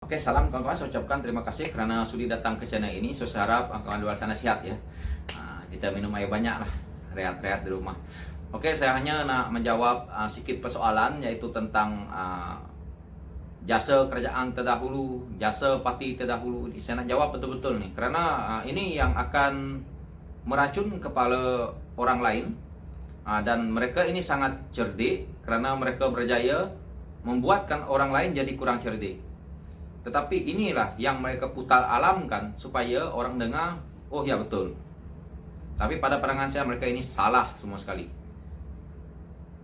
Oke, salam kawan-kawan. Saya ucapkan terima kasih karena sudi datang ke channel ini. Saya harap kawan-kawan di luar sana sehat ya. Kita minum air banyak lah, rehat-rehat di rumah. Oke, saya hanya nak menjawab sedikit persoalan, yaitu tentang jasa kerajaan terdahulu, jasa parti terdahulu. Saya nak jawab betul-betul nih, karena ini yang akan meracun kepala orang lain. Dan mereka ini sangat cerdik karena mereka berjaya membuatkan orang lain jadi kurang cerdik. Tetapi inilah yang mereka putar alamkan supaya orang dengar, oh ya betul. Tapi pada pandangan saya mereka ini salah semua sekali.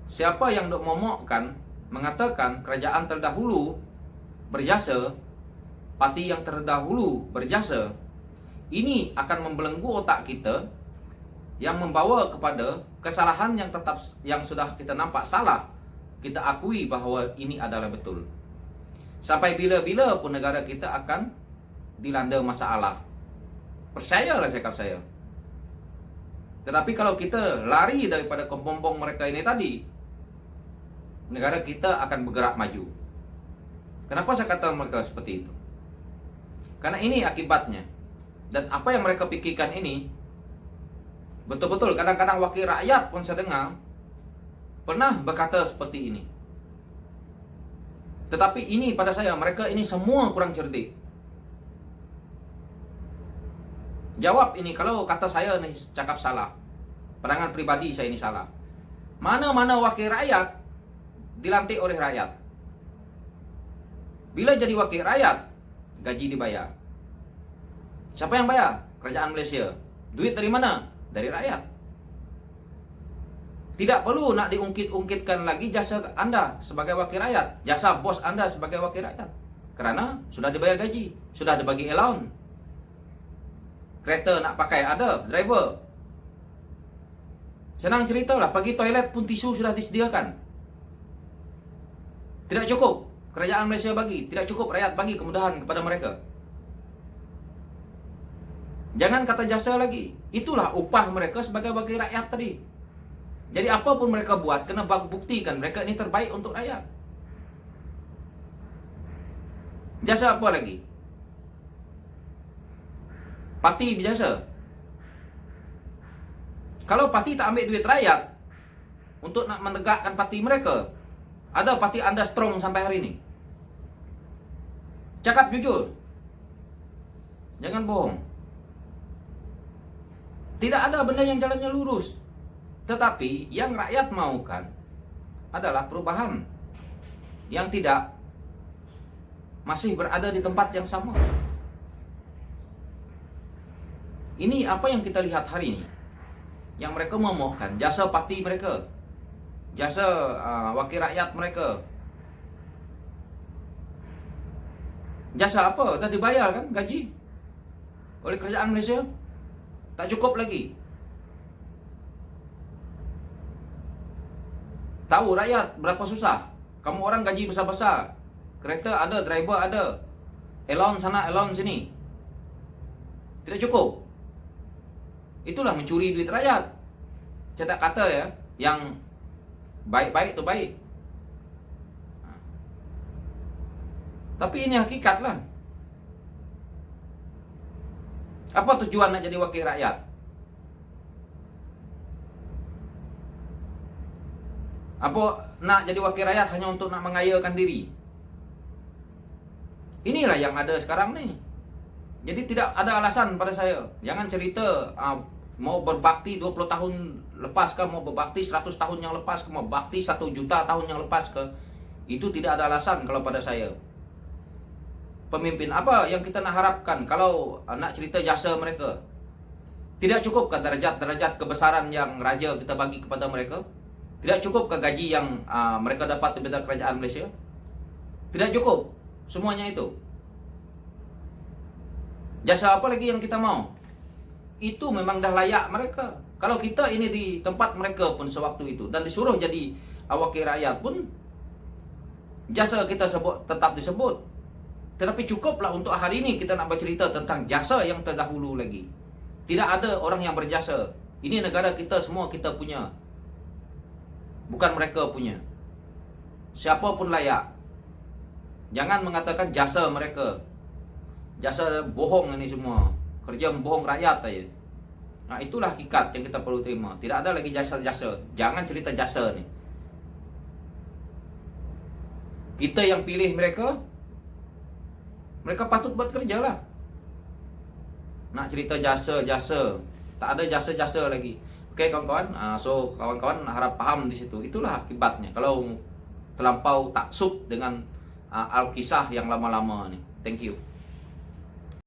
Siapa yang dok momokkan mengatakan kerajaan terdahulu berjasa, parti yang terdahulu berjasa, ini akan membelenggu otak kita yang membawa kepada kesalahan yang sudah kita nampak salah, kita akui bahwa ini adalah betul. Sampai bila-bila pun negara kita akan dilanda masalah. Percayalah cakap saya. Tetapi kalau kita lari daripada kepompong mereka ini tadi, negara kita akan bergerak maju. Kenapa saya kata mereka seperti itu? Karena ini akibatnya. Dan apa yang mereka pikirkan ini, betul-betul kadang-kadang wakil rakyat pun saya dengar pernah berkata seperti ini. Tetapi ini pada saya, mereka ini semua kurang cerdik. Jawab ini, kalau kata saya nih cakap salah, pandangan pribadi saya ini salah. Mana-mana wakil rakyat dilantik oleh rakyat. Bila jadi wakil rakyat, gaji dibayar. Siapa yang bayar? Kerajaan Malaysia. Duit dari mana? Dari rakyat. Tidak perlu nak diungkit-ungkitkan lagi jasa Anda sebagai wakil rakyat, jasa bos Anda sebagai wakil rakyat. Karena sudah dibayar gaji, sudah dibagi allowance. Kereta nak pakai ada, driver. Senang cerita lah, pergi toilet pun tisu sudah disediakan. Tidak cukup kerajaan Malaysia bagi, tidak cukup rakyat bagi kemudahan kepada mereka. Jangan kata jasa lagi, itulah upah mereka sebagai wakil rakyat tadi. Jadi apapun mereka buat, kena buktikan mereka ini terbaik untuk rakyat. Jasa apa lagi? Parti berjasa. Kalau parti tak ambil duit rakyat untuk nak menegakkan parti mereka, ada parti Anda strong sampai hari ini? Cakap jujur. Jangan bohong. Tidak ada benda yang jalannya lurus. Tetapi yang rakyat maukan adalah perubahan yang tidak masih berada di tempat yang sama. Ini apa yang kita lihat hari ini. Yang mereka momokkan jasa parti mereka, jasa wakil rakyat mereka. Jasa apa? Dah dibayar kan gaji oleh kerajaan Malaysia? Tak cukup lagi. Tahu rakyat berapa susah. Kamu orang gaji besar-besar, kereta ada, driver ada, allowance sana, allowance sini, tidak cukup. Itulah mencuri duit rakyat. Saya tak kata ya, yang baik-baik tu baik. Tapi ini hakikat lah. Apa tujuan nak jadi wakil rakyat? Apa nak jadi wakil rakyat hanya untuk nak mengayakan diri? Inilah yang ada sekarang nih. Jadi tidak ada alasan pada saya. Jangan cerita mau berbakti 20 tahun lepas ke, mau berbakti 100 tahun yang lepas ke, mau berbakti 1 juta tahun yang lepas ke. Itu tidak ada alasan kalau pada saya. Pemimpin apa yang kita nak harapkan kalau nak cerita jasa mereka? Tidak cukup ke derajat-derajat kebesaran yang raja kita bagi kepada mereka? Tidak cukup ke gaji yang mereka dapat dari kerajaan Malaysia? Tidak cukup. Semuanya itu. Jasa apa lagi yang kita mau? Itu memang dah layak mereka. Kalau kita ini di tempat mereka pun sewaktu itu dan disuruh jadi wakil rakyat pun, jasa kita tetap disebut. Tetapi cukuplah untuk hari ini kita nak bercerita tentang jasa yang terdahulu lagi. Tidak ada orang yang berjasa. Ini negara kita, semua kita punya. Bukan mereka punya. Siapa pun layak. Jangan mengatakan jasa mereka. Jasa bohong ini semua. Kerja membohong rakyat aja. Nah, itulah hakikat yang kita perlu terima. Tidak ada lagi jasa-jasa. Jangan cerita jasa nih. Kita yang pilih mereka, mereka patut buat kerja lah. Nak cerita jasa-jasa, tak ada jasa-jasa lagi. Oke kawan-kawan, so kawan-kawan harap paham di situ. Itulah akibatnya kalau terlampau taksub dengan Alkisah yang lama-lama nih. Thank you.